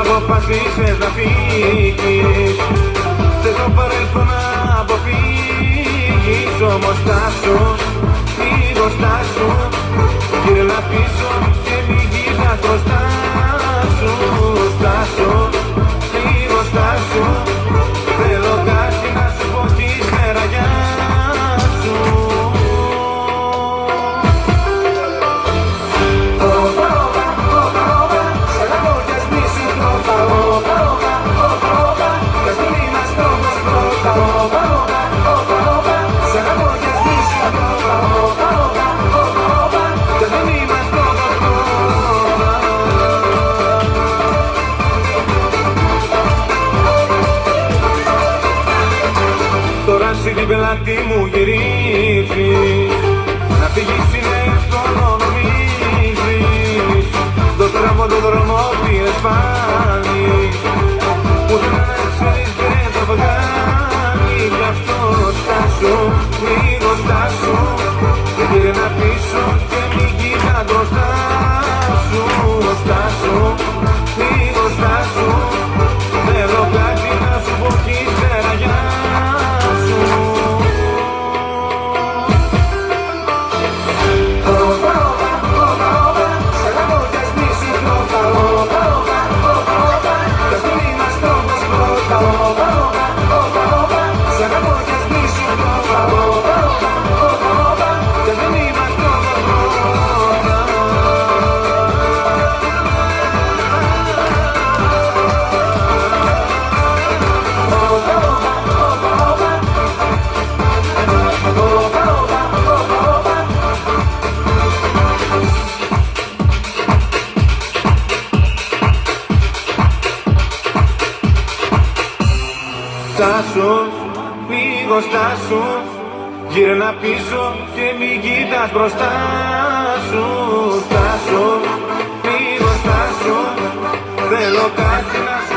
αποφασίσες να φύγεις. Θες το παρελθόν να αποφύγεις. Όμως στάσου, λίγο στάσου. Γύρνα πίσω και μην κοιτάς μπροστά σου. Στάσου, λίγο στάσου. Θέλω κάτι να σου πω τη σφαιραγιά σου. Τώρα εσύ την πελάτη μου γυρίζεις. Να φύγεις είναι εύκολο νομίζεις. Το τρόμο το δρόμο πήρες πάλι. Ούτε να ξέρεις δεν θα βγάλει. Γι' αυτό στάσου, λίγο στάσου. Γύρνα πίσω και μην κοιτάς μπροστά σου. Στάσου, λίγο στάσου. Θέλω κάτι να σου πω κι ύστερα για σου. Στάσου, λίγο στάσου. Γύρνα πίσω και μην κοιτάς μπροστά σου. Στάσου, λίγο στάσου. Θέλω κάτι να σου